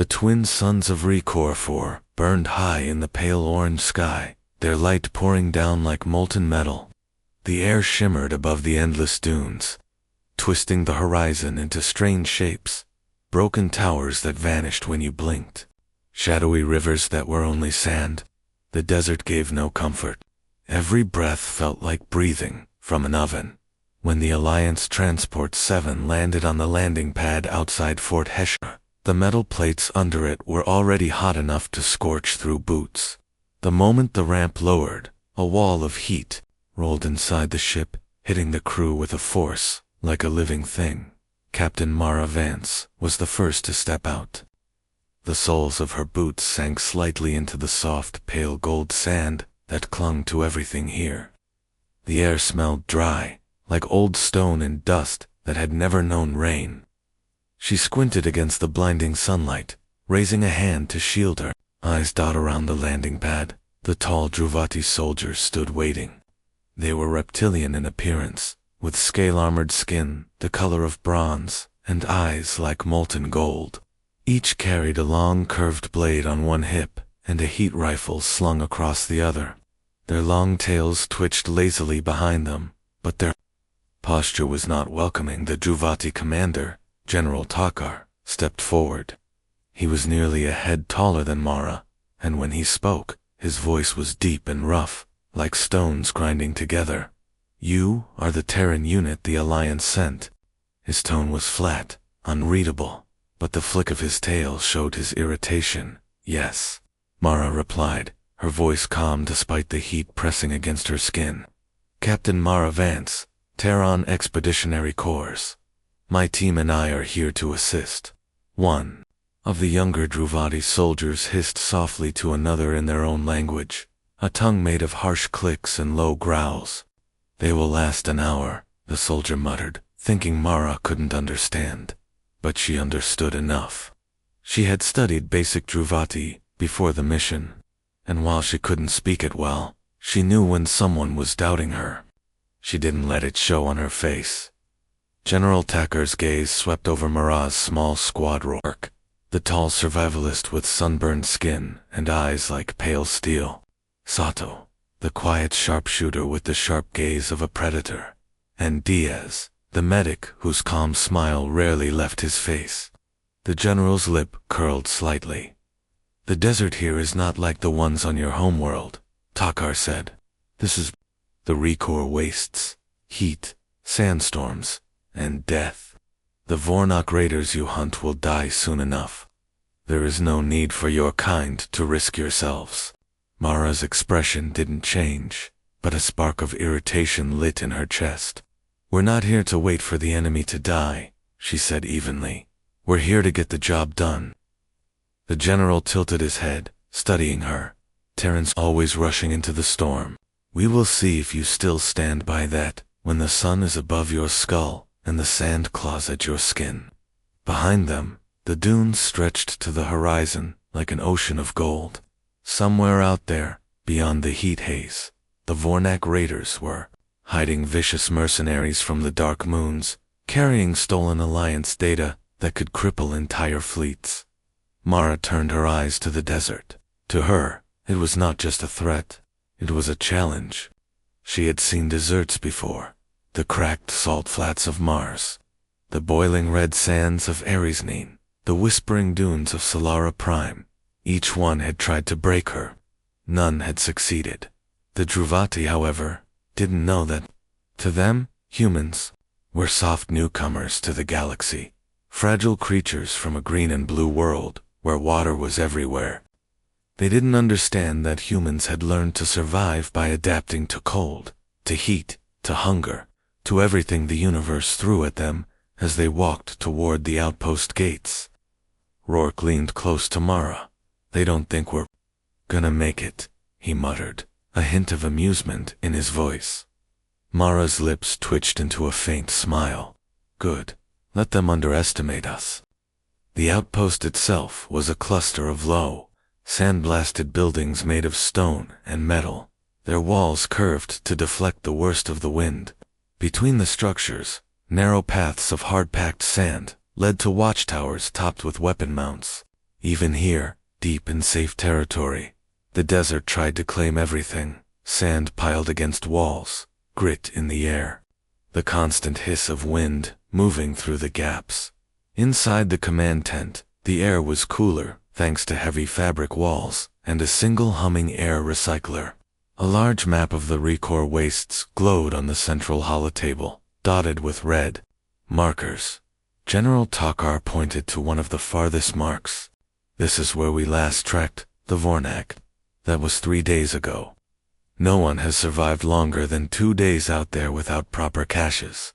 The twin suns of Recor 4 burned high in the pale orange sky, their light pouring down like molten metal. The air shimmered above the endless dunes, twisting the horizon into strange shapes, broken towers that vanished when you blinked, shadowy rivers that were only sand. The desert gave no comfort. Every breath felt like breathing from an oven. When the Alliance Transport 7 landed on the landing pad outside Fort HFY, the metal plates under it were already hot enough to scorch through boots. The moment the ramp lowered, a wall of heat rolled inside the ship, hitting the crew with a force like a living thing. Captain Mara Vance was the first to step out. The soles of her boots sank slightly into the soft, pale gold sand that clung to everything here. The air smelled dry, like old stone and dust that had never known rain. She squinted against the blinding sunlight, raising a hand to shield her eyes. Around the landing pad, the tall Druvati soldiers stood waiting. They were reptilian in appearance, with scale-armored skin the color of bronze and eyes like molten gold. Each carried a long curved blade on one hip and a heat rifle slung across the other. Their long tails twitched lazily behind them, but their posture was not welcoming. The Druvati commander, General Takar, stepped forward. He was nearly a head taller than Mara, and when he spoke, his voice was deep and rough, like stones grinding together. "You are the Terran unit the Alliance sent." His tone was flat, unreadable, but the flick of his tail showed his irritation. "Yes," Mara replied, her voice calm despite the heat pressing against her skin. "Captain Mara Vance, Terran Expeditionary Corps. My team and I are here to assist." One of the younger Druvati soldiers hissed softly to another in their own language, a tongue made of harsh clicks and low growls. "They will last an hour," the soldier muttered, thinking Mara couldn't understand. But she understood enough. She had studied basic Druvati before the mission, and while she couldn't speak it well, she knew when someone was doubting her. She didn't let it show on her face. General Takar's gaze swept over Mara's small squad Orc, the tall survivalist with sunburned skin and eyes like pale steel. Sato, the quiet sharpshooter with the sharp gaze of a predator. And Diaz, the medic whose calm smile rarely left his face. The general's lip curled slightly. "The desert here is not like the ones on your homeworld," Takar said. "This is the Recor wastes, heat, sandstorms, and death. The Vornok raiders you hunt will die soon enough. There is no need for your kind to risk yourselves." Mara's expression didn't change, but a spark of irritation lit in her chest. "We're not here to wait for the enemy to die," she said evenly. "We're here to get the job done." The general tilted his head, studying her. "Terrans always rushing into the storm. We will see if you still stand by that when the sun is above your skull and the sand claws at your skin." Behind them, the dunes stretched to the horizon like an ocean of gold. Somewhere out there, beyond the heat haze, the Vornak raiders were hiding, vicious mercenaries from the dark moons, carrying stolen Alliance data that could cripple entire fleets. Mara turned her eyes to the desert. To her, it was not just a threat, it was a challenge. She had seen deserts before, the cracked salt flats of Mars, the boiling red sands of Aresnine, the whispering dunes of Solara Prime. Each one had tried to break her. None had succeeded. The Druvati, however, didn't know that. To them, humans were soft newcomers to the galaxy, fragile creatures from a green and blue world where water was everywhere. They didn't understand that humans had learned to survive by adapting to cold, to heat, to hunger, to everything the universe threw at them as they walked toward the outpost gates. Rourke leaned close to Mara. "They don't think we're gonna make it," he muttered, a hint of amusement in his voice. Mara's lips twitched into a faint smile. "Good. Let them underestimate us." The outpost itself was a cluster of low, sandblasted buildings made of stone and metal, their walls curved to deflect the worst of the wind. Between the structures, narrow paths of hard-packed sand led to watchtowers topped with weapon mounts. Even here, deep in safe territory, the desert tried to claim everything. Sand piled against walls, grit in the air, the constant hiss of wind moving through the gaps. Inside the command tent, the air was cooler thanks to heavy fabric walls and a single humming air recycler. A large map of the Recor wastes glowed on the central holotable, dotted with red markers. General Takar pointed to one of the farthest marks. This is where we last tracked the Vornak. That was 3 days ago. No one has survived longer than 2 days out there without proper caches.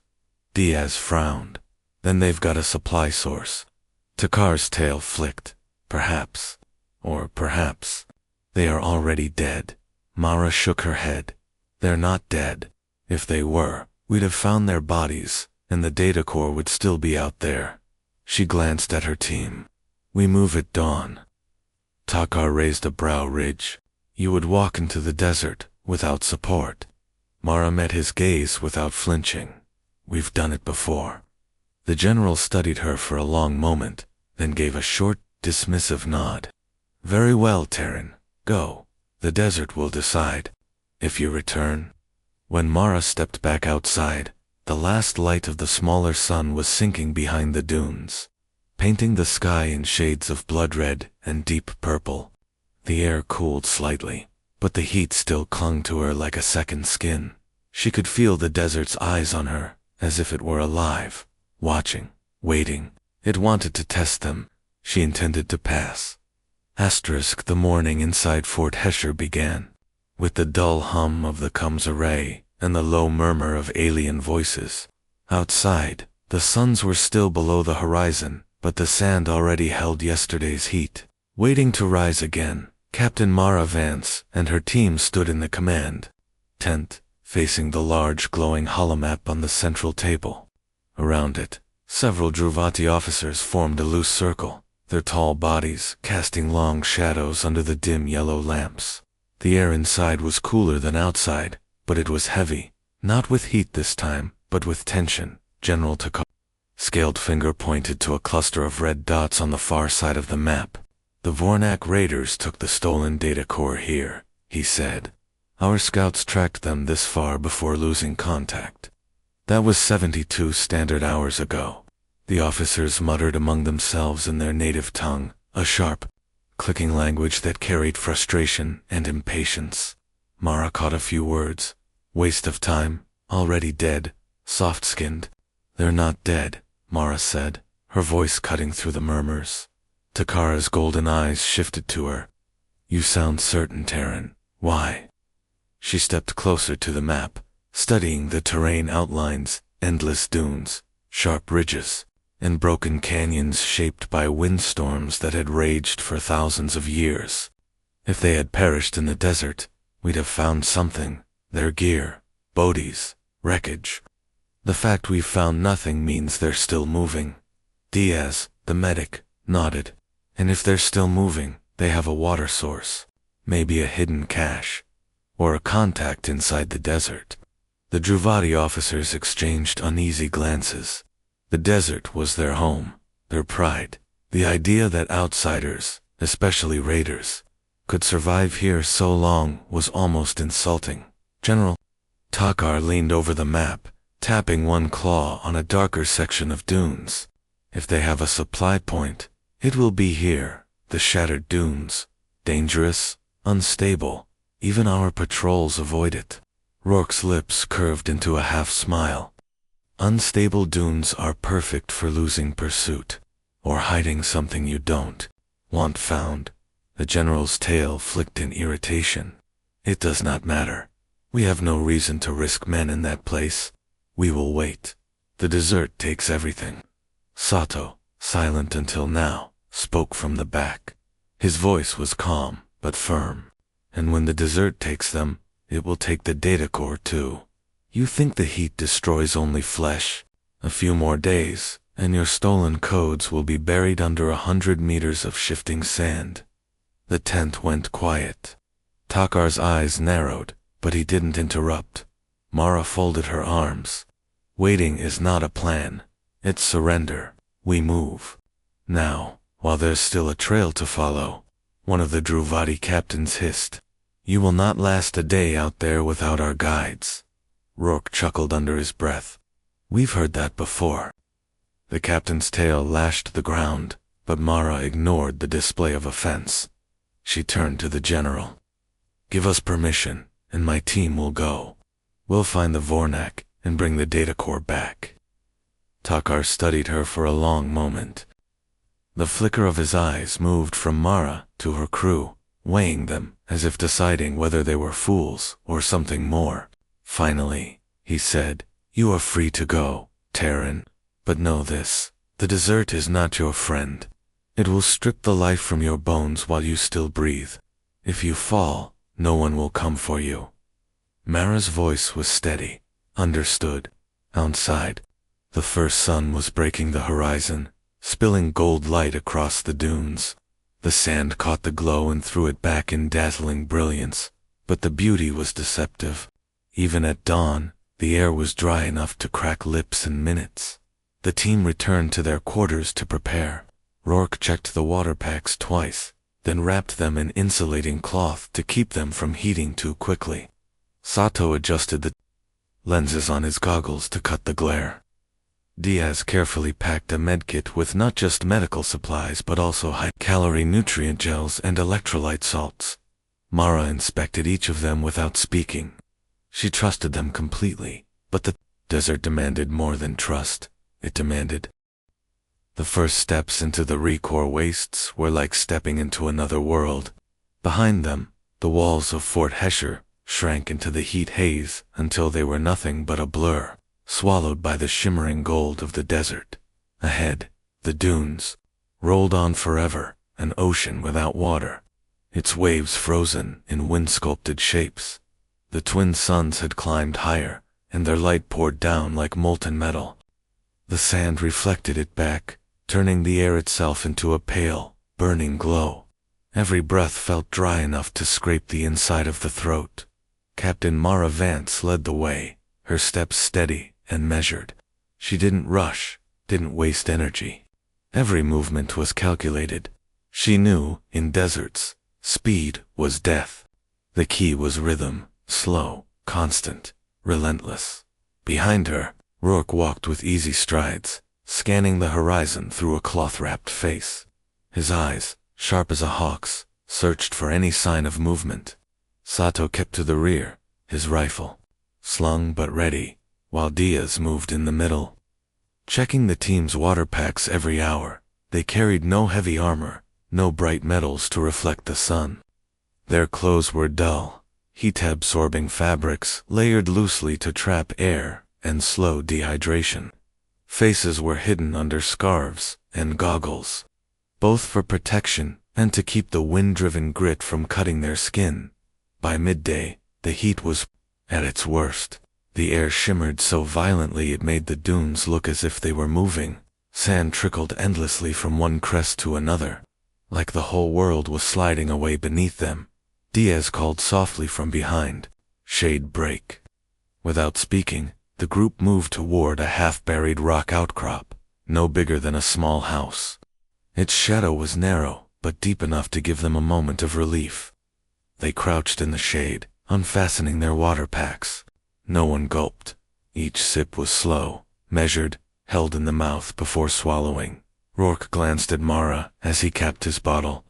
Diaz frowned. Then they've got a supply source. Takar's tail flicked. Perhaps. Or perhaps. They are already dead. Mara shook her head. They're not dead. If they were, we'd have found their bodies, and the data core would still be out there. She glanced at her team. We move at dawn. Takar raised a brow ridge. You would walk into the desert without support. Mara met his gaze without flinching. We've done it before. The general studied her for a long moment, then gave a short, dismissive nod. Very well, Terran. Go. The desert will decide. If you return. When Mara stepped back outside, the last light of the smaller sun was sinking behind the dunes, painting the sky in shades of blood red and deep purple. The air cooled slightly, but the heat still clung to her like a second skin. She could feel the desert's eyes on her, as if it were alive, watching, waiting. It wanted to test them. She intended to pass. The morning inside Fort Hesher began, with the dull hum of the comms array and the low murmur of alien voices. Outside, the suns were still below the horizon, but the sand already held yesterday's heat, waiting to rise again. Captain Mara Vance and her team stood in the command tent, facing the large glowing holomap on the central table. Around it, several Druvati officers formed a loose circle, their tall bodies casting long shadows under the dim yellow lamps. The air inside was cooler than outside, but it was heavy, not with heat this time, but with tension. General Takar scaled finger pointed to a cluster of red dots on the far side of the map. The Vornak raiders took the stolen data core here, he said. Our scouts tracked them this far before losing contact. That was 72 standard hours ago. The officers muttered among themselves in their native tongue, a sharp, clicking language that carried frustration and impatience. Mara caught a few words. Waste of time, already dead, soft-skinned. They're not dead, Mara said, her voice cutting through the murmurs. Takara's golden eyes shifted to her. You sound certain, Terran. Why? She stepped closer to the map, studying the terrain outlines, endless dunes, sharp ridges, and broken canyons shaped by windstorms that had raged for thousands of years. If they had perished in the desert, we'd have found something, their gear, bodies, wreckage. The fact we've found nothing means they're still moving. Diaz, the medic, nodded. And if they're still moving, they have a water source, maybe a hidden cache, or a contact inside the desert. The Druvati officers exchanged uneasy glances. The desert was their home, their pride. The idea that outsiders, especially raiders, could survive here so long was almost insulting. General Takar leaned over the map, tapping one claw on a darker section of dunes. If they have a supply point, it will be here, the shattered dunes. Dangerous, unstable, even our patrols avoid it. Rourke's lips curved into a half-smile. Unstable dunes are perfect for losing pursuit, or hiding something you don't want found. The general's tail flicked in irritation. It does not matter. We have no reason to risk men in that place. We will wait. The desert takes everything. Sato, silent until now, spoke from the back. His voice was calm, but firm. And when the desert takes them, it will take the data core too. You think the heat destroys only flesh? A few more days, and your stolen codes will be buried under 100 meters of shifting sand. The tent went quiet. Takar's eyes narrowed, but he didn't interrupt. Mara folded her arms. Waiting is not a plan. It's surrender. We move. Now. While there's still a trail to follow, one of the Druvati captains hissed. You will not last a day out there without our guides. Rourke chuckled under his breath. We've heard that before. The captain's tail lashed the ground, but Mara ignored the display of offense. She turned to the general. Give us permission, and my team will go. We'll find the Vornak and bring the data core back. Takar studied her for a long moment. The flicker of his eyes moved from Mara to her crew, weighing them as if deciding whether they were fools or something more. Finally, he said, You are free to go, Terran. But know this, the desert is not your friend. It will strip the life from your bones while you still breathe. If you fall, no one will come for you. Mara's voice was steady. Understood. Outside, the first sun was breaking the horizon, spilling gold light across the dunes. The sand caught the glow and threw it back in dazzling brilliance, but the beauty was deceptive. Even at dawn, the air was dry enough to crack lips in minutes. The team returned to their quarters to prepare. Rourke checked the water packs twice, then wrapped them in insulating cloth to keep them from heating too quickly. Sato adjusted the lenses on his goggles to cut the glare. Diaz carefully packed a medkit with not just medical supplies but also high-calorie nutrient gels and electrolyte salts. Mara inspected each of them without speaking. She trusted them completely, but the desert demanded more than trust. It demanded. The first steps into the Recor wastes were like stepping into another world. Behind them, the walls of Fort Hesher shrank into the heat haze until they were nothing but a blur, swallowed by the shimmering gold of the desert. Ahead, the dunes rolled on forever, an ocean without water, its waves frozen in wind-sculpted shapes. The twin suns had climbed higher, and their light poured down like molten metal. The sand reflected it back, turning the air itself into a pale, burning glow. Every breath felt dry enough to scrape the inside of the throat. Captain Mara Vance led the way, her steps steady and measured. She didn't rush, didn't waste energy. Every movement was calculated. She knew, in deserts, speed was death. The key was rhythm, slow, constant, relentless. Behind her, Rourke walked with easy strides, scanning the horizon through a cloth-wrapped face. His eyes, sharp as a hawk's, searched for any sign of movement. Sato kept to the rear, his rifle slung but ready, while Diaz moved in the middle. Checking the team's water packs every hour, they carried no heavy armor, no bright metals to reflect the sun. Their clothes were dull, heat-absorbing fabrics layered loosely to trap air and slow dehydration. Faces were hidden under scarves and goggles, both for protection and to keep the wind-driven grit from cutting their skin. By midday, the heat was at its worst. The air shimmered so violently it made the dunes look as if they were moving. Sand trickled endlessly from one crest to another, like the whole world was sliding away beneath them. Diaz called softly from behind, "Shade break." Without speaking, the group moved toward a half-buried rock outcrop, no bigger than a small house. Its shadow was narrow, but deep enough to give them a moment of relief. They crouched in the shade, unfastening their water packs. No one gulped. Each sip was slow, measured, held in the mouth before swallowing. Rourke glanced at Mara as he capped his bottle.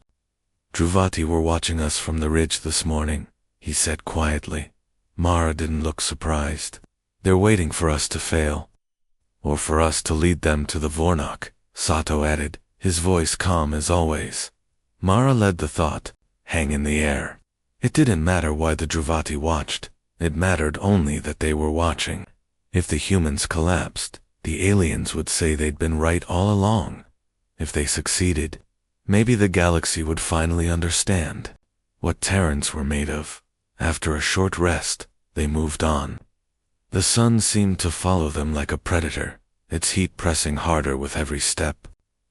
"Druvati were watching us from the ridge this morning," he said quietly. Mara didn't look surprised. "They're waiting for us to fail. Or for us to lead them to the Vornak," Sato added, his voice calm as always. Mara led the thought, hang in the air. It didn't matter why the Druvati watched. It mattered only that they were watching. If the humans collapsed, the aliens would say they'd been right all along. If they succeeded, maybe the galaxy would finally understand what Terrans were made of. After a short rest, they moved on. The sun seemed to follow them like a predator, its heat pressing harder with every step.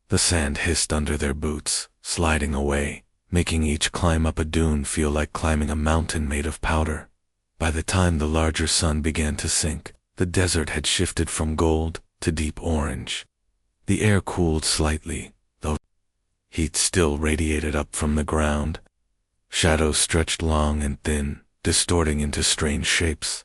The sand hissed under their boots, sliding away, making each climb up a dune feel like climbing a mountain made of powder. By the time the larger sun began to sink, the desert had shifted from gold to deep orange. The air cooled slightly, though Heat still radiated up from the ground. Shadows stretched long and thin, distorting into strange shapes.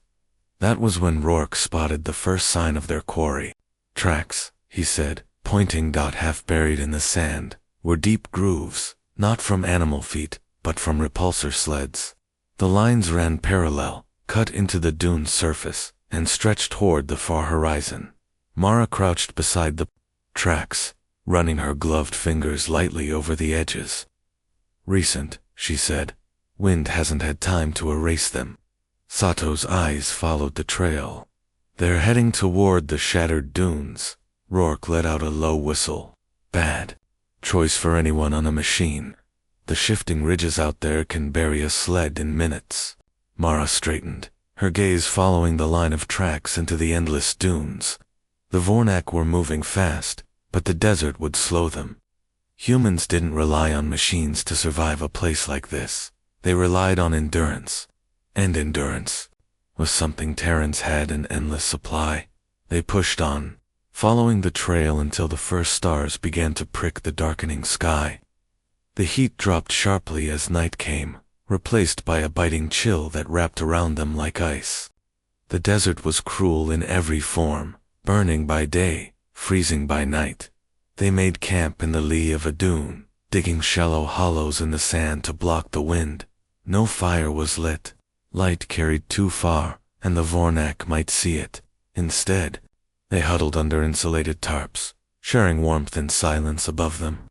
That was when Rourke spotted the first sign of their quarry. Tracks, he said, pointing. Half buried in the sand, were deep grooves, not from animal feet, but from repulsor sleds. The lines ran parallel, cut into the dune's surface, and stretched toward the far horizon. Mara crouched beside the tracks, running her gloved fingers lightly over the edges. Recent, she said. Wind hasn't had time to erase them. Sato's eyes followed the trail. They're heading toward the shattered dunes. Rourke let out a low whistle. Bad choice for anyone on a machine. The shifting ridges out there can bury a sled in minutes. Mara straightened, her gaze following the line of tracks into the endless dunes. The Vornak were moving fast, but the desert would slow them. Humans didn't rely on machines to survive a place like this. They relied on endurance. And endurance was something Terrans had in endless supply. They pushed on, following the trail until the first stars began to prick the darkening sky. The heat dropped sharply as night came, replaced by a biting chill that wrapped around them like ice. The desert was cruel in every form, burning by day, freezing by night. They made camp in the lee of a dune, digging shallow hollows in the sand to block the wind. No fire was lit. Light carried too far, and the Vornak might see it. Instead, they huddled under insulated tarps, sharing warmth and silence above them.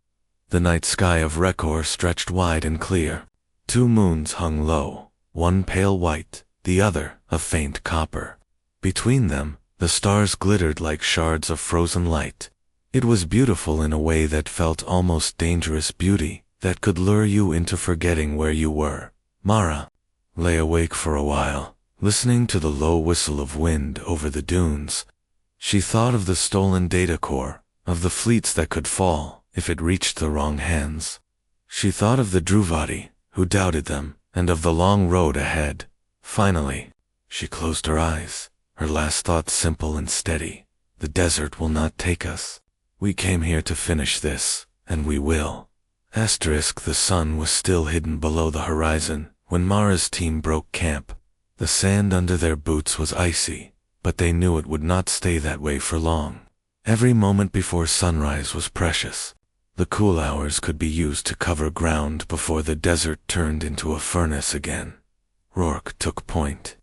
The night sky of Rekor stretched wide and clear. 2 moons hung low, one pale white, the other a faint copper. Between them, the stars glittered like shards of frozen light. It was beautiful in a way that felt almost dangerous beauty, that could lure you into forgetting where you were. Mara lay awake for a while, listening to the low whistle of wind over the dunes. She thought of the stolen data core, of the fleets that could fall if it reached the wrong hands. She thought of the Druvati, who doubted them, and of the long road ahead. Finally, she closed her eyes, her last thought simple and steady. The desert will not take us. We came here to finish this, and we will. The sun was still hidden below the horizon when Mara's team broke camp. The sand under their boots was icy, but they knew it would not stay that way for long. Every moment before sunrise was precious. The cool hours could be used to cover ground before the desert turned into a furnace again. Rourke took point,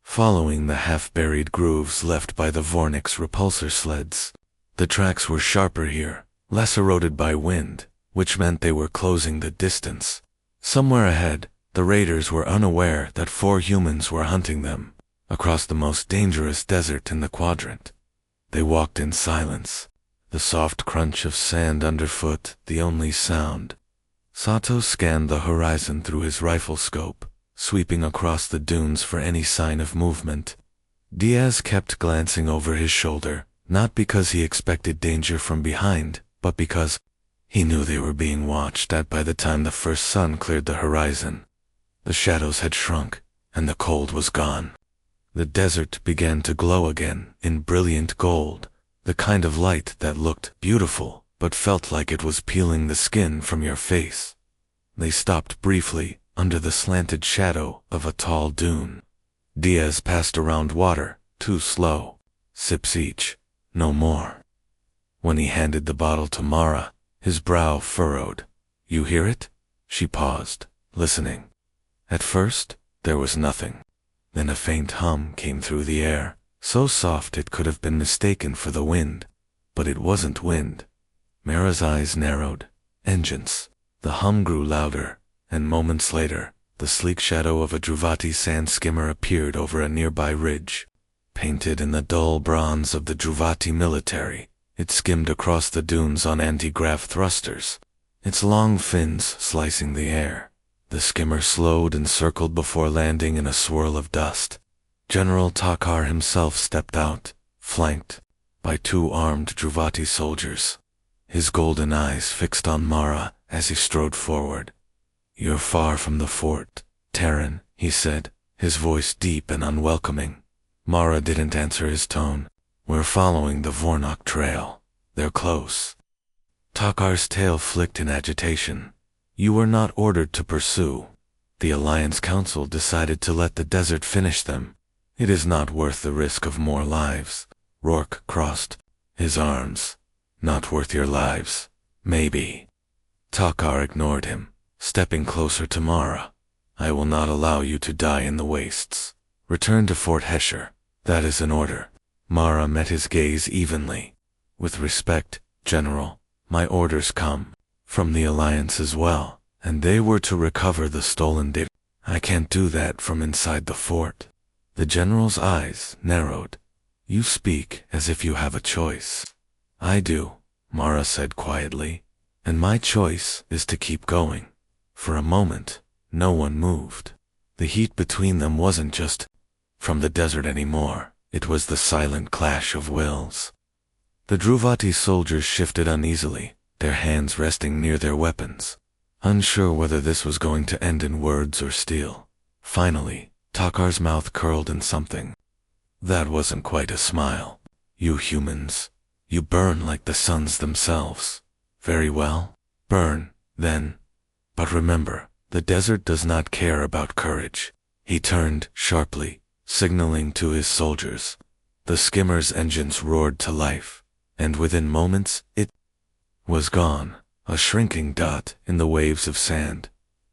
following the half-buried grooves left by the Vornak's repulsor sleds. The tracks were sharper here, less eroded by wind, which meant they were closing the distance. Somewhere ahead, the raiders were unaware that 4 humans were hunting them, across the most dangerous desert in the quadrant. They walked in silence, the soft crunch of sand underfoot the only sound. Sato scanned the horizon through his rifle scope, sweeping across the dunes for any sign of movement. Diaz kept glancing over his shoulder, not because he expected danger from behind, but because he knew they were being watched at. By the time the first sun cleared the horizon, the shadows had shrunk, and the cold was gone. The desert began to glow again in brilliant gold, the kind of light that looked beautiful but felt like it was peeling the skin from your face. They stopped briefly under the slanted shadow of a tall dune. Diaz passed around water, too slow. Sips each, no more. When he handed the bottle to Mara, his brow furrowed. "You hear it?" She paused, listening. At first, there was nothing. Then a faint hum came through the air, so soft it could have been mistaken for the wind. But it wasn't wind. Mara's eyes narrowed. Engines. The hum grew louder, and moments later, the sleek shadow of a Druvati sand skimmer appeared over a nearby ridge. Painted in the dull bronze of the Druvati military, it skimmed across the dunes on anti-grav thrusters, its long fins slicing the air. The skimmer slowed and circled before landing in a swirl of dust. General Takar himself stepped out, flanked by 2 armed Druvati soldiers, his golden eyes fixed on Mara as he strode forward. "You're far from the fort, Terran," he said, his voice deep and unwelcoming. Mara didn't answer his tone. "We're following the Vornak trail. They're close." Takar's tail flicked in agitation. You were not ordered to pursue. The Alliance Council decided to let the desert finish them. It is not worth the risk of more lives. Rourke crossed his arms. Not worth your lives. Maybe. Takar ignored him, stepping closer to Mara. I will not allow you to die in the wastes. Return to Fort Hesher. That is an order. Mara met his gaze evenly. With respect, General, my orders come from the Alliance as well, and they were to recover the stolen data. I can't do that from inside the fort. The General's eyes narrowed. You speak as if you have a choice. I do, Mara said quietly, and my choice is to keep going. For a moment, no one moved. The heat between them wasn't just from the desert anymore. It was the silent clash of wills. The Druvati soldiers shifted uneasily, their hands resting near their weapons, unsure whether this was going to end in words or steel. Finally, Takar's mouth curled in something. That wasn't quite a smile. You humans, you burn like the suns themselves. Very well, burn, then. But remember, the desert does not care about courage. He turned sharply, signaling to his soldiers. The skimmer's engines roared to life, and within moments it was gone, a shrinking dot in the waves of sand.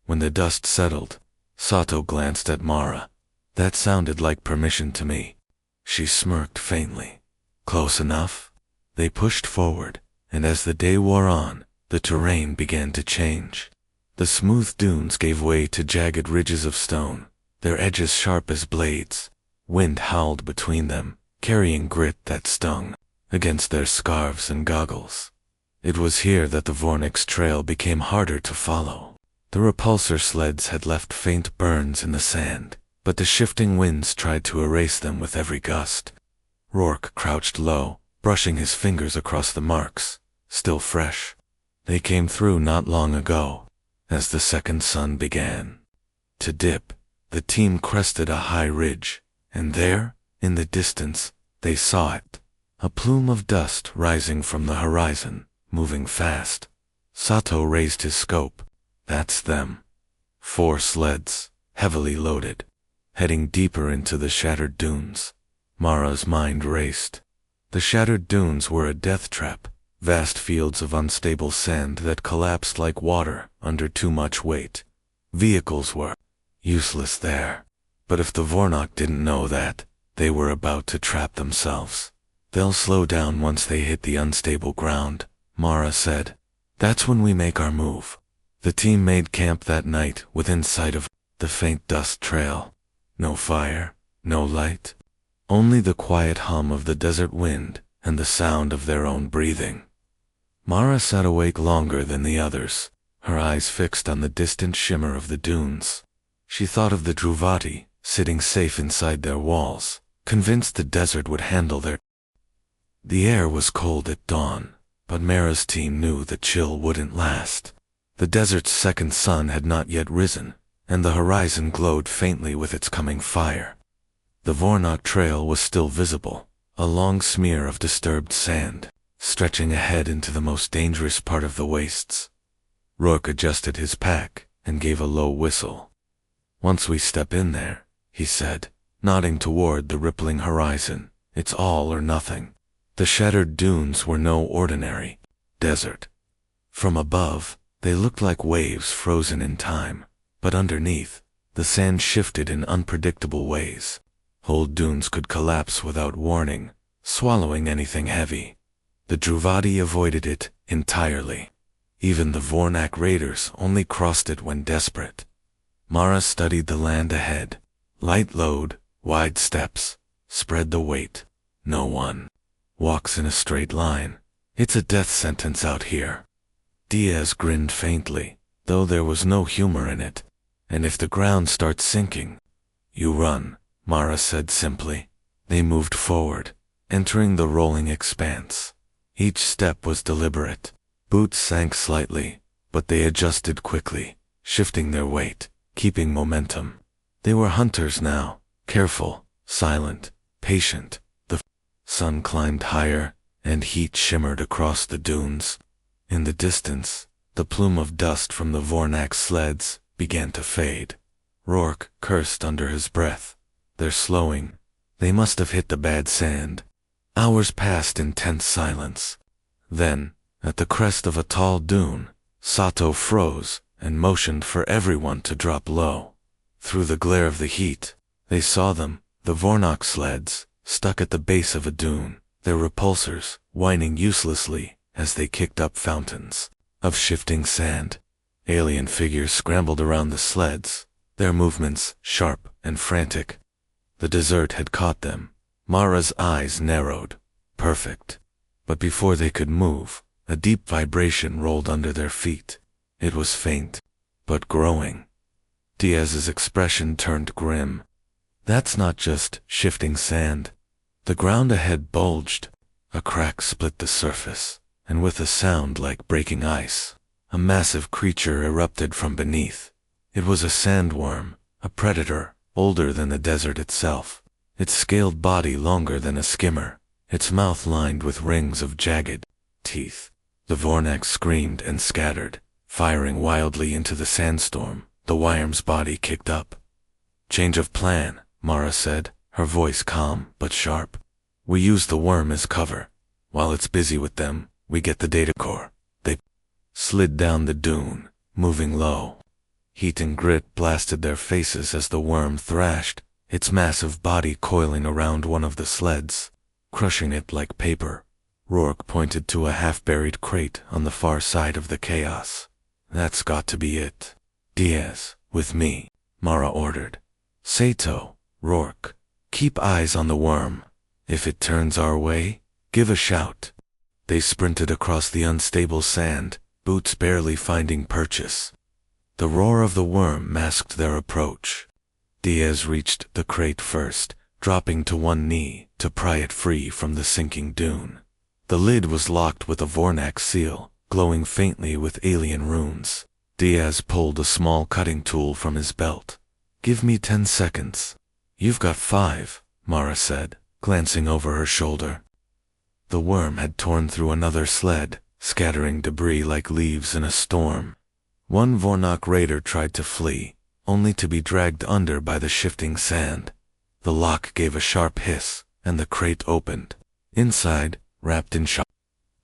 When the dust settled, Sato glanced at Mara. That sounded like permission to me. She smirked faintly. Close enough? They pushed forward, and as the day wore on, the terrain began to change. The smooth dunes gave way to jagged ridges of stone, their edges sharp as blades. Wind howled between them, carrying grit that stung against their scarves and goggles. It was here that the Vornix trail became harder to follow. The repulsor sleds had left faint burns in the sand, but the shifting winds tried to erase them with every gust. Rourke crouched low, brushing his fingers across the marks, still fresh. They came through not long ago, as the second sun began to dip. The team crested a high ridge, and there, in the distance, they saw it. A plume of dust rising from the horizon, moving fast. Sato raised his scope. That's them. 4 sleds, heavily loaded, heading deeper into the shattered dunes. Mara's mind raced. The shattered dunes were a death trap, vast fields of unstable sand that collapsed like water under too much weight. Vehicles were useless there. But if the Vornok didn't know that, they were about to trap themselves. They'll slow down once they hit the unstable ground, Mara said. That's when we make our move. The team made camp that night within sight of the faint dust trail. No fire, no light. Only the quiet hum of the desert wind and the sound of their own breathing. Mara sat awake longer than the others, her eyes fixed on the distant shimmer of the dunes. She thought of the Druvati, sitting safe inside their walls, convinced the desert would handle their... The air was cold at dawn, but Mara's team knew the chill wouldn't last. The desert's second sun had not yet risen, and the horizon glowed faintly with its coming fire. The Vornok trail was still visible, a long smear of disturbed sand, stretching ahead into the most dangerous part of the wastes. Rourke adjusted his pack and gave a low whistle. Once we step in there, he said, nodding toward the rippling horizon, it's all or nothing. The shattered dunes were no ordinary desert. From above, they looked like waves frozen in time, but underneath, the sand shifted in unpredictable ways. Whole dunes could collapse without warning, swallowing anything heavy. The Druvati avoided it entirely. Even the Vornak raiders only crossed it when desperate. Mara studied the land ahead. Light load, wide steps, spread the weight. No one walks in a straight line. It's a death sentence out here. Diaz grinned faintly, though there was no humor in it. And if the ground starts sinking, you run, Mara said simply. They moved forward, entering the rolling expanse. Each step was deliberate. Boots sank slightly, but they adjusted quickly, shifting their weight, keeping momentum. They were hunters now, careful, silent, patient. The sun climbed higher, and heat shimmered across the dunes. In the distance, the plume of dust from the Vornak sleds began to fade. Rourke cursed under his breath. They're slowing. They must have hit the bad sand. Hours passed in tense silence. Then, at the crest of a tall dune, Sato froze and motioned for everyone to drop low. Through the glare of the heat, they saw them, the Vornak sleds, stuck at the base of a dune, their repulsors whining uselessly as they kicked up fountains of shifting sand. Alien figures scrambled around the sleds, their movements sharp and frantic. The desert had caught them. Mara's eyes narrowed. Perfect. But before they could move, a deep vibration rolled under their feet. It was faint, but growing. Diaz's expression turned grim. That's not just shifting sand. The ground ahead bulged. A crack split the surface, and with a sound like breaking ice, a massive creature erupted from beneath. It was a sandworm, a predator, older than the desert itself, its scaled body longer than a skimmer, its mouth lined with rings of jagged teeth. The Vornak screamed and scattered, firing wildly into the sandstorm. The worm's body kicked up. "Change of plan," Mara said, her voice calm but sharp. "We use the worm as cover. While it's busy with them, we get the data core." They slid down the dune, moving low. Heat and grit blasted their faces as the worm thrashed, its massive body coiling around one of the sleds, crushing it like paper. Rourke pointed to a half-buried crate on the far side of the chaos. "That's got to be it." "Diaz, with me," Mara ordered. "Sato, Rourke, keep eyes on the worm. If it turns our way, give a shout." They sprinted across the unstable sand, boots barely finding purchase. The roar of the worm masked their approach. Diaz reached the crate first, dropping to one knee to pry it free from the sinking dune. The lid was locked with a Vornak seal, glowing faintly with alien runes. Diaz pulled a small cutting tool from his belt. "Give me 10 seconds. "You've got 5, Mara said, glancing over her shoulder. The worm had torn through another sled, scattering debris like leaves in a storm. One Vornak raider tried to flee, only to be dragged under by the shifting sand. The lock gave a sharp hiss, and the crate opened. Inside, wrapped in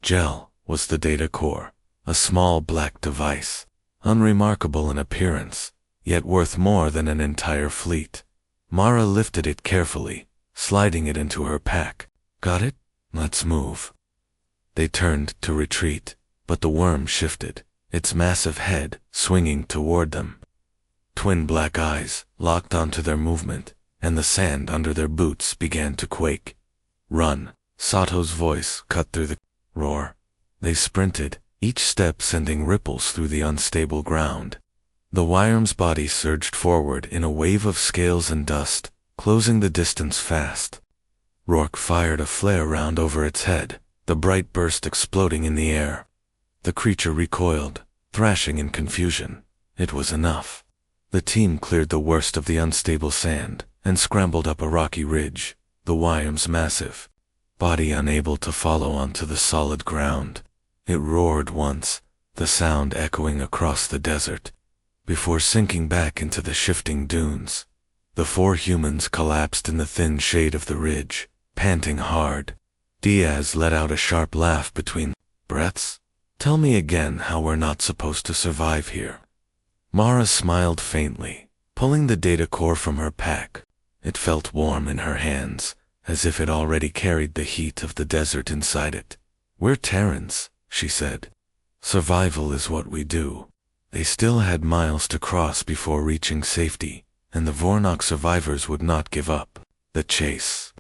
gel, was the data core, a small black device, unremarkable in appearance, yet worth more than an entire fleet. Mara lifted it carefully, sliding it into her pack. "Got it? Let's move." They turned to retreat, but the worm shifted, its massive head swinging toward them. Twin black eyes locked onto their movement, and the sand under their boots began to quake. "Run!" Sato's voice cut through the roar. They sprinted, each step sending ripples through the unstable ground. The worm's body surged forward in a wave of scales and dust, closing the distance fast. Rourke fired a flare round over its head, the bright burst exploding in the air. The creature recoiled, thrashing in confusion. It was enough. The team cleared the worst of the unstable sand and scrambled up a rocky ridge, the worm's massive body unable to follow onto the solid ground. It roared once, the sound echoing across the desert, before sinking back into the shifting dunes. The 4 humans collapsed in the thin shade of the ridge, panting hard. Diaz let out a sharp laugh between breaths. "Tell me again how we're not supposed to survive here." Mara smiled faintly, pulling the data core from her pack. It felt warm in her hands, as if it already carried the heat of the desert inside it. "We're Terrans," she said. "Survival is what we do." They still had miles to cross before reaching safety, and the Vornak survivors would not give up the chase.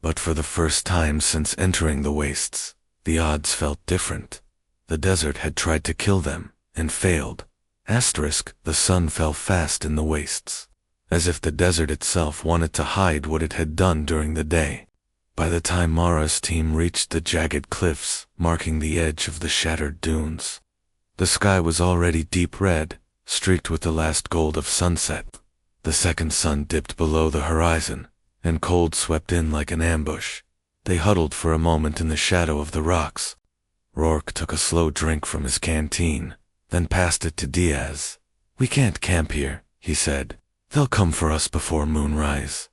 But for the first time since entering the wastes, the odds felt different. The desert had tried to kill them, and failed. The sun fell fast in the wastes, as if the desert itself wanted to hide what it had done during the day. By the time Mara's team reached the jagged cliffs marking the edge of the shattered dunes, the sky was already deep red, streaked with the last gold of sunset. The second sun dipped below the horizon, and cold swept in like an ambush. They huddled for a moment in the shadow of the rocks. Rourke took a slow drink from his canteen, then passed it to Diaz. "We can't camp here," he said. "They'll come for us before moonrise."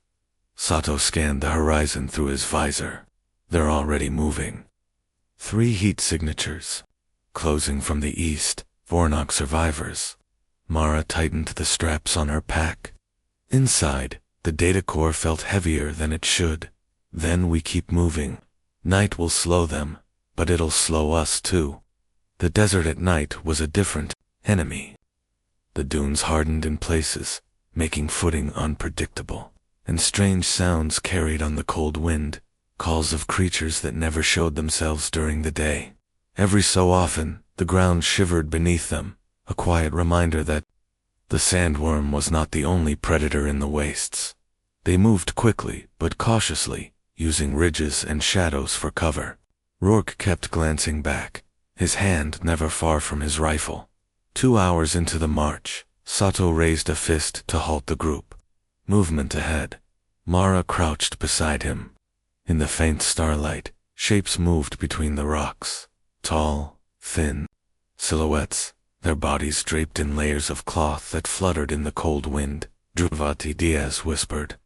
Sato scanned the horizon through his visor. "They're already moving." 3 heat signatures. Closing from the east, Vornok survivors. Mara tightened the straps on her pack. Inside, the data core felt heavier than it should. "Then we keep moving. Night will slow them, but it'll slow us too." The desert at night was a different enemy. The dunes hardened in places, making footing unpredictable, and strange sounds carried on the cold wind, calls of creatures that never showed themselves during the day. Every so often, the ground shivered beneath them, a quiet reminder that the sandworm was not the only predator in the wastes. They moved quickly but cautiously, using ridges and shadows for cover. Rourke kept glancing back, his hand never far from his rifle. 2 hours into the march, Sato raised a fist to halt the group. Movement ahead. Mara crouched beside him. In the faint starlight, shapes moved between the rocks. Tall, thin silhouettes, their bodies draped in layers of cloth that fluttered in the cold wind. Druvati, Diaz whispered.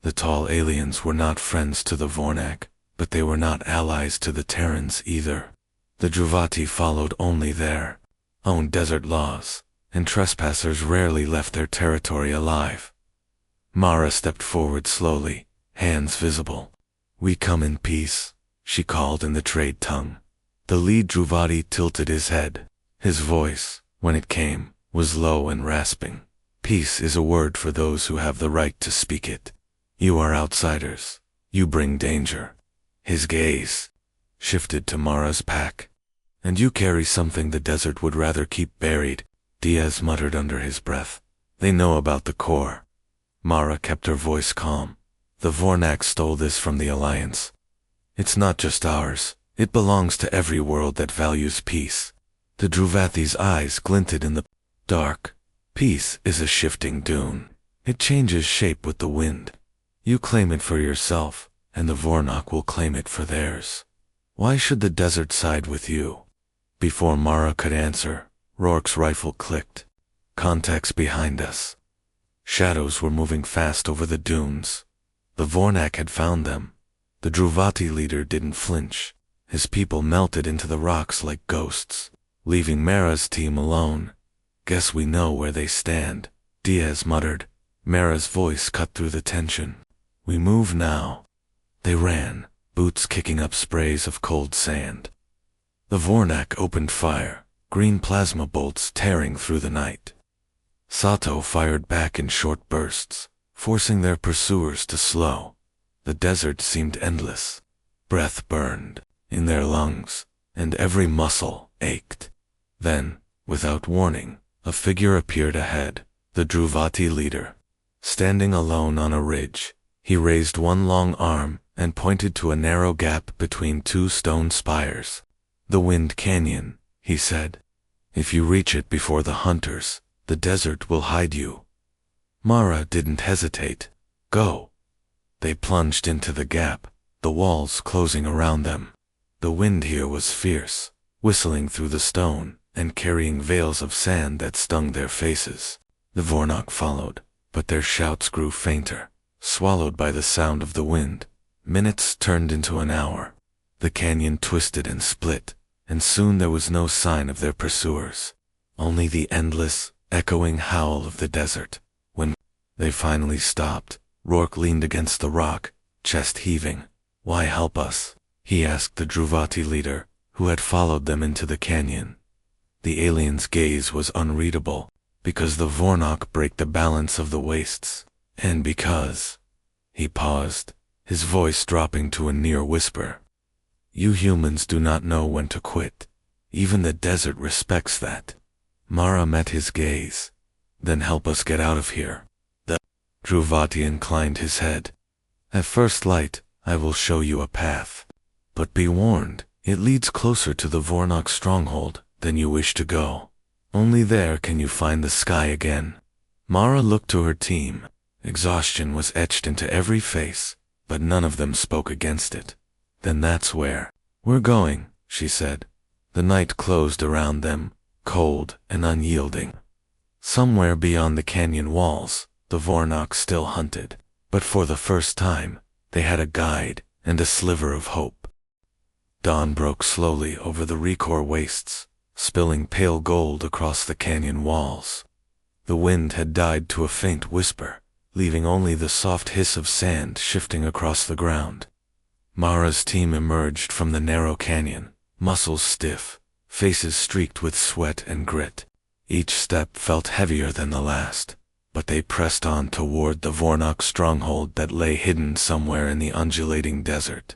The tall aliens were not friends to the Vornak, but they were not allies to the Terrans either. The Druvati followed only their own desert laws, and trespassers rarely left their territory alive. Mara stepped forward slowly, hands visible. "We come in peace," she called in the trade tongue. The lead Druvati tilted his head. His voice, when it came, was low and rasping. "Peace is a word for those who have the right to speak it. You are outsiders. You bring danger." His gaze shifted to Mara's pack. "And you carry something the desert would rather keep buried," Diaz muttered under his breath. "They know about the core." Mara kept her voice calm. "The Vornak stole this from the Alliance. It's not just ours. It belongs to every world that values peace." The Druvathi's eyes glinted in the dark. "Peace is a shifting dune. It changes shape with the wind. You claim it for yourself, and the Vornak will claim it for theirs. Why should the desert side with you?" Before Mara could answer, Rourke's rifle clicked. Context behind us. Shadows were moving fast over the dunes. The Vornak had found them. The Druvati leader didn't flinch. His people melted into the rocks like ghosts, leaving Mara's team alone. "Guess we know where they stand," Diaz muttered. Mara's voice cut through the tension. "We move now." They ran, boots kicking up sprays of cold sand. The Vornak opened fire, green plasma bolts tearing through the night. Sato fired back in short bursts, forcing their pursuers to slow. The desert seemed endless. Breath burned in their lungs, and every muscle ached. Then, without warning, a figure appeared ahead, the Druvati leader. Standing alone on a ridge, he raised one long arm and pointed to a narrow gap between 2 stone spires. "The Wind Canyon," he said. "If you reach it before the hunters, the desert will hide you." Mara didn't hesitate. "Go." They plunged into the gap, the walls closing around them. The wind here was fierce, whistling through the stone and carrying veils of sand that stung their faces. The Vornak followed, but their shouts grew fainter, swallowed by the sound of the wind. Minutes turned into an hour. The canyon twisted and split, and soon there was no sign of their pursuers. Only the endless, echoing howl of the desert. When they finally stopped, Rourke leaned against the rock, chest heaving. "Why help us?" he asked the Druvati leader, who had followed them into the canyon. The alien's gaze was unreadable, because the Vornak break the balance of the wastes, and because... He paused, his voice dropping to a near whisper. "You humans do not know when to quit. Even the desert respects that." Mara met his gaze. "Then help us get out of here." The Druvati inclined his head. "At first light, I will show you a path. But be warned, it leads closer to the Vornak stronghold than you wish to go. Only there can you find the sky again." Mara looked to her team. Exhaustion was etched into every face, but none of them spoke against it. "Then that's where we're going," she said. The night closed around them, cold and unyielding. Somewhere beyond the canyon walls, the Vornox still hunted, but for the first time, they had a guide and a sliver of hope. Dawn broke slowly over the Recor wastes, spilling pale gold across the canyon walls. The wind had died to a faint whisper, leaving only the soft hiss of sand shifting across the ground. Mara's team emerged from the narrow canyon, muscles stiff, faces streaked with sweat and grit. Each step felt heavier than the last, but they pressed on toward the Vornox stronghold that lay hidden somewhere in the undulating desert.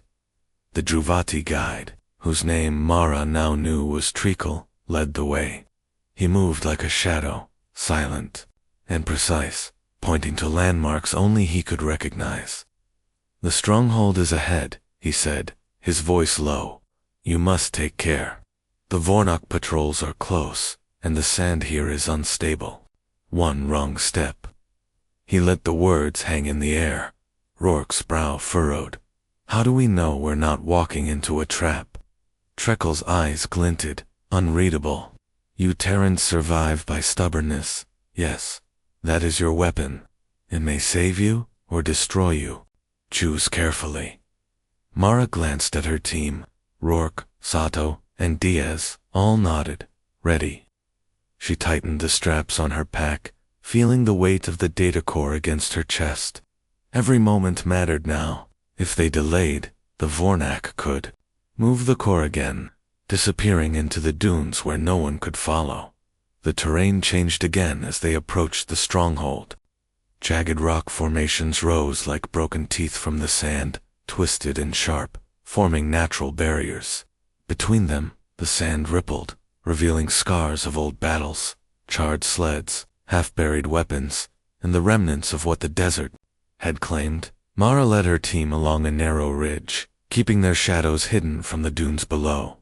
The Druvati guide, whose name Mara now knew was Treacle, led the way. He moved like a shadow, silent and precise, pointing to landmarks only he could recognize. "The stronghold is ahead," he said, his voice low. "You must take care. The Vornox patrols are close, and the sand here is unstable. One wrong step." He let the words hang in the air. Rourke's brow furrowed. "How do we know we're not walking into a trap?" Treacle's eyes glinted, unreadable. "You Terrans survive by stubbornness. Yes, that is your weapon. It may save you or destroy you. Choose carefully." Mara glanced at her team. Rourke, Sato, and Diaz all nodded, ready. She tightened the straps on her pack, feeling the weight of the data core against her chest. Every moment mattered now. If they delayed, the Vornak could move the core again, disappearing into the dunes where no one could follow. The terrain changed again as they approached the stronghold. Jagged rock formations rose like broken teeth from the sand, twisted and sharp, forming natural barriers. Between them, the sand rippled, revealing scars of old battles, charred sleds, half-buried weapons, and the remnants of what the desert had claimed. Mara led her team along a narrow ridge, keeping their shadows hidden from the dunes below.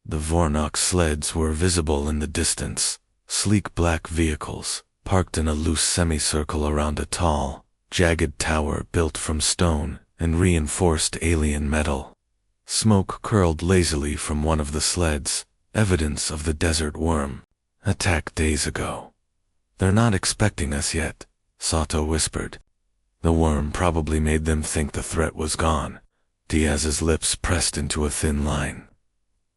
The Vornox sleds were visible in the distance, sleek black vehicles, parked in a loose semicircle around a tall, jagged tower built from stone and reinforced alien metal. Smoke curled lazily from one of the sleds, evidence of the desert worm, attacked days ago. "They're not expecting us yet," Sato whispered. The worm probably made them think the threat was gone. Diaz's lips pressed into a thin line.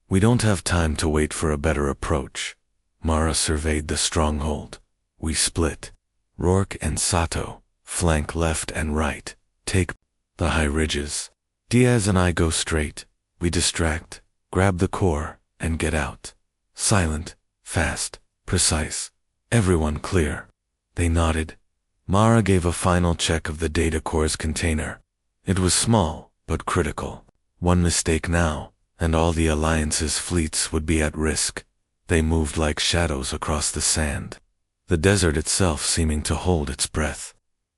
"We don't have time to wait for a better approach." Mara surveyed the stronghold. "We split. Rourke and Sato flank left and right. Take the high ridges. Diaz and I go straight. We distract, grab the core, and get out. Silent, fast, precise. Everyone clear." They nodded. Mara gave a final check of the data core's container. It was small, but critical. One mistake now, and all the Alliance's fleets would be at risk. They moved like shadows across the sand, the desert itself seeming to hold its breath.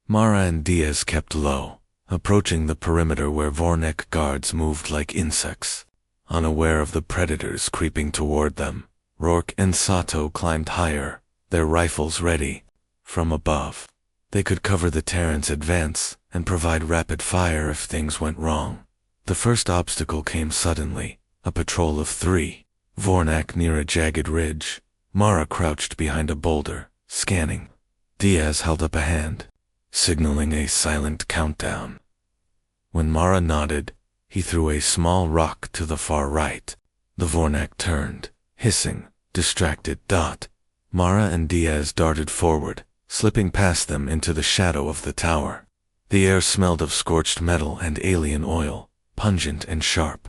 Mara and Diaz kept low, approaching the perimeter where Vornek guards moved like insects, unaware of the predators creeping toward them. Rourke and Sato climbed higher, their rifles ready. From above, they could cover the Terrans' advance and provide rapid fire if things went wrong. The first obstacle came suddenly, a patrol of 3. Vornak near a jagged ridge. Mara crouched behind a boulder, scanning. Diaz held up a hand, signaling a silent countdown. When Mara nodded, he threw a small rock to the far right. The Vornak turned, hissing, distracted. Mara and Diaz darted forward, slipping past them into the shadow of the tower. The air smelled of scorched metal and alien oil, pungent and sharp.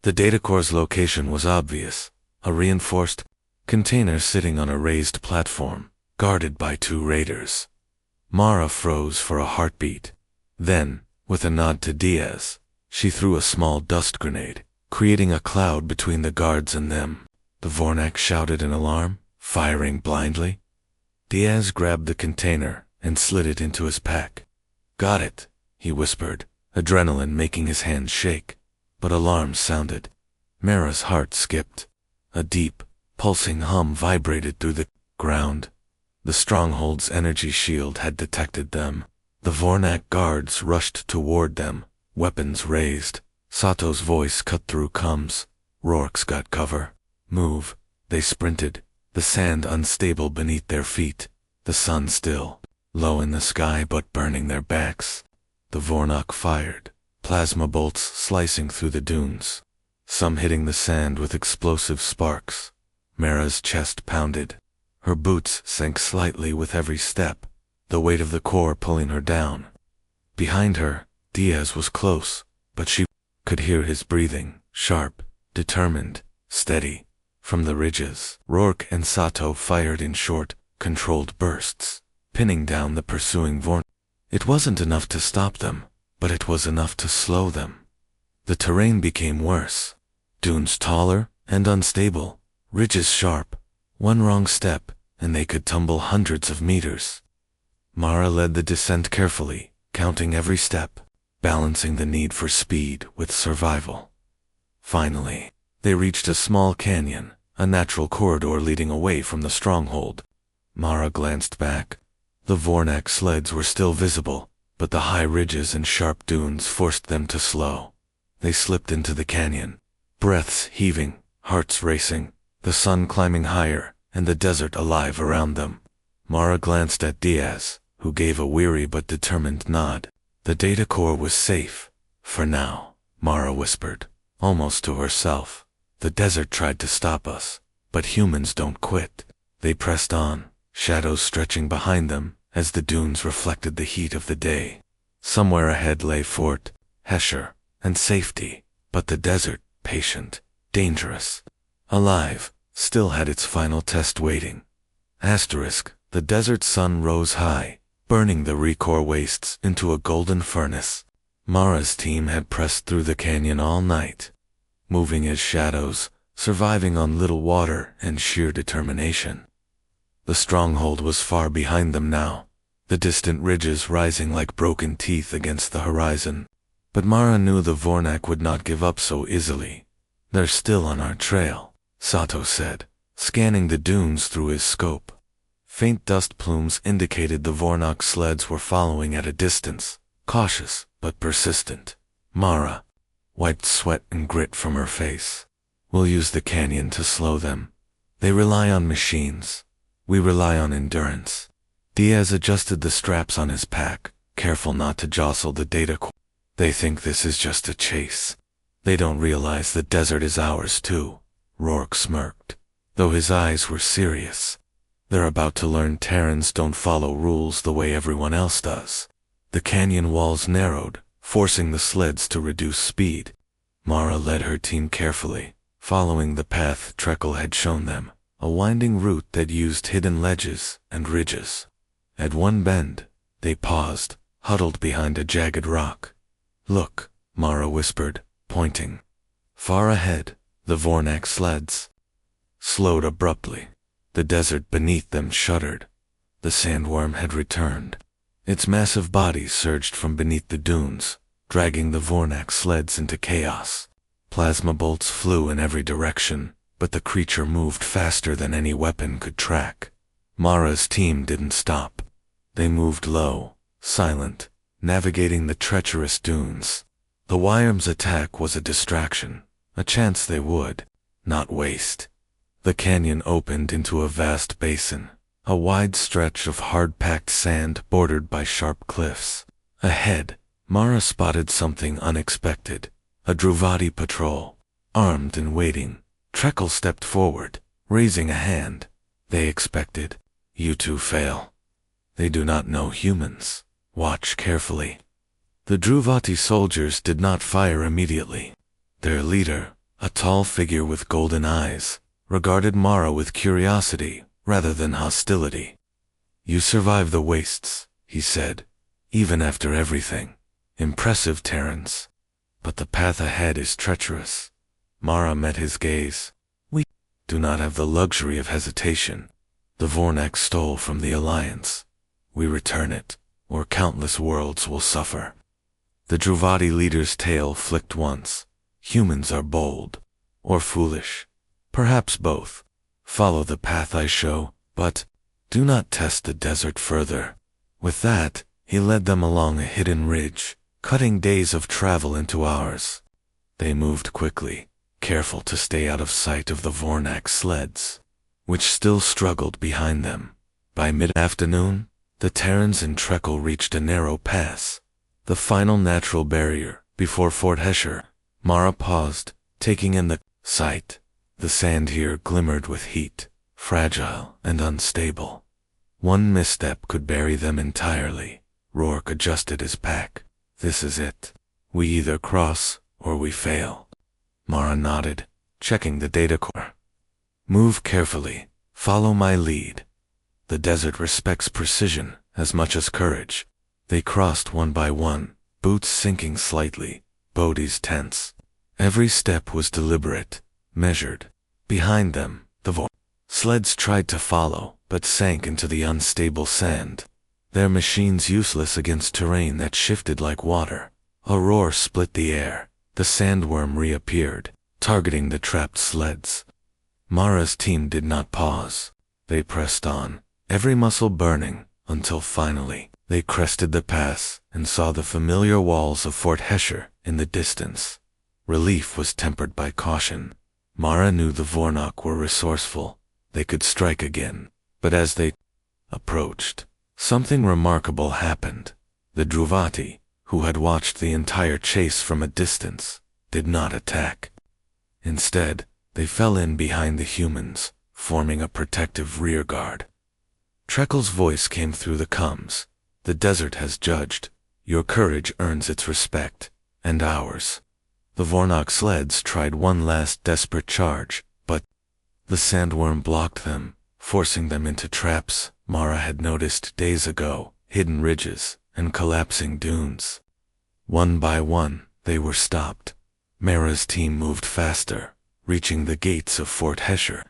The datacore's location was obvious, a reinforced container sitting on a raised platform, guarded by 2 raiders. Mara froze for a heartbeat. Then, with a nod to Diaz, she threw a small dust grenade, creating a cloud between the guards and them. The Vornak shouted in alarm, firing blindly. Diaz grabbed the container and slid it into his pack. "Got it," he whispered, adrenaline making his hands shake. But alarms sounded. Mara's heart skipped. A deep, pulsing hum vibrated through the ground. The stronghold's energy shield had detected them. The Vornak guards rushed toward them, weapons raised. Sato's voice cut through Cum's. "Rourke's got cover." Move. They sprinted, the sand unstable beneath their feet, the sun still, low in the sky but burning their backs. The Vornok fired, plasma bolts slicing through the dunes, some hitting the sand with explosive sparks. Mara's chest pounded. Her boots sank slightly with every step, the weight of the core pulling her down. Behind her, Diaz was close, but she could hear his breathing, sharp, determined, steady. From the ridges, Rourke and Sato fired in short, controlled bursts, pinning down the pursuing Vorn. It wasn't enough to stop them, but it was enough to slow them. The terrain became worse. Dunes taller and unstable, ridges sharp. One wrong step, and they could tumble hundreds of meters. Mara led the descent carefully, counting every step, balancing the need for speed with survival. Finally, they reached a small canyon, a natural corridor leading away from the stronghold. Mara glanced back. The Vornak sleds were still visible, but the high ridges and sharp dunes forced them to slow. They slipped into the canyon, breaths heaving, hearts racing, the sun climbing higher, and the desert alive around them. Mara glanced at Diaz, who gave a weary but determined nod. The data core was safe. For now, Mara whispered, almost to herself. The desert tried to stop us, but humans don't quit. They pressed on, shadows stretching behind them, as the dunes reflected the heat of the day. Somewhere ahead lay Fort Hesher, and safety, but the desert, patient, dangerous, alive, still had its final test waiting. The desert sun rose high, burning the Recor wastes into a golden furnace. Mara's team had pressed through the canyon all night, moving as shadows, surviving on little water and sheer determination. The stronghold was far behind them now, the distant ridges rising like broken teeth against the horizon. But Mara knew the Vornak would not give up so easily. They're still on our trail, Sato said, scanning the dunes through his scope. Faint dust plumes indicated the Vornak sleds were following at a distance, cautious but persistent. Mara wiped sweat and grit from her face. We'll use the canyon to slow them. They rely on machines. We rely on endurance. Diaz adjusted the straps on his pack, careful not to jostle the data core. They think this is just a chase. They don't realize the desert is ours too, Rourke smirked, though his eyes were serious. They're about to learn Terrans don't follow rules the way everyone else does. The canyon walls narrowed, forcing the sleds to reduce speed. Mara led her team carefully, following the path Trekel had shown them, a winding route that used hidden ledges and ridges. At one bend, they paused, huddled behind a jagged rock. Look, Mara whispered, pointing. Far ahead, the Vornak sleds slowed abruptly. The desert beneath them shuddered. The sandworm had returned. Its massive body surged from beneath the dunes, dragging the Vornak sleds into chaos. Plasma bolts flew in every direction, but the creature moved faster than any weapon could track. Mara's team didn't stop. They moved low, silent, navigating the treacherous dunes. The Wyram's attack was a distraction, a chance they would not waste. The canyon opened into a vast basin, a wide stretch of hard-packed sand bordered by sharp cliffs. Ahead, Mara spotted something unexpected, a Druvati patrol, armed and waiting. Trekel stepped forward, raising a hand. They expected. You two fail. They do not know humans. Watch carefully. The Druvati soldiers did not fire immediately. Their leader, a tall figure with golden eyes, regarded Mara with curiosity rather than hostility. You survived the wastes, he said, even after everything. Impressive, Terrans. But the path ahead is treacherous. Mara met his gaze. We do not have the luxury of hesitation. The Vornak stole from the Alliance. We return it, or countless worlds will suffer. The Druvati leader's tail flicked once. Humans are bold, or foolish. Perhaps both. Follow the path I show, but do not test the desert further. With that, he led them along a hidden ridge, cutting days of travel into hours. They moved quickly, careful to stay out of sight of the Vornak sleds, which still struggled behind them. By mid-afternoon, the Terrans and Treckle reached a narrow pass, the final natural barrier, before Fort Hesher. Mara paused, taking in the sight. The sand here glimmered with heat, fragile and unstable. One misstep could bury them entirely. Rourke adjusted his pack. This is it. We either cross, or we fail. Mara nodded, checking the data core. Move carefully. Follow my lead. The desert respects precision as much as courage. They crossed one by one, boots sinking slightly, bodies tense. Every step was deliberate, measured. Behind them, the sleds tried to follow, but sank into the unstable sand. Their machines useless against terrain that shifted like water. A roar split the air. The sandworm reappeared, targeting the trapped sleds. Mara's team did not pause. They pressed on, every muscle burning, until finally, they crested the pass and saw the familiar walls of Fort Hesher in the distance. Relief was tempered by caution. Mara knew the Vornak were resourceful. They could strike again. But as they approached, something remarkable happened. The Druvati, who had watched the entire chase from a distance, did not attack. Instead, they fell in behind the humans, forming a protective rearguard. Treckle's voice came through the comms. The desert has judged. Your courage earns its respect, and ours. The Vornak sleds tried one last desperate charge, but the sandworm blocked them, forcing them into traps Mara had noticed days ago, hidden ridges and collapsing dunes. One by one, they were stopped. Mara's team moved faster, reaching the gates of Fort Hesher.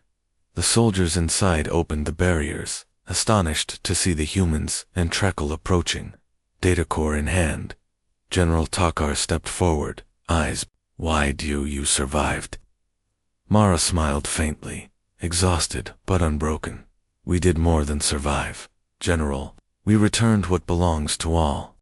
The soldiers inside opened the barriers, astonished to see the humans and Treckle approaching, data core in hand. General Takar stepped forward, eyes wide. You survived. Mara smiled faintly, exhausted but unbroken. We did more than survive, General. We returned what belongs to all.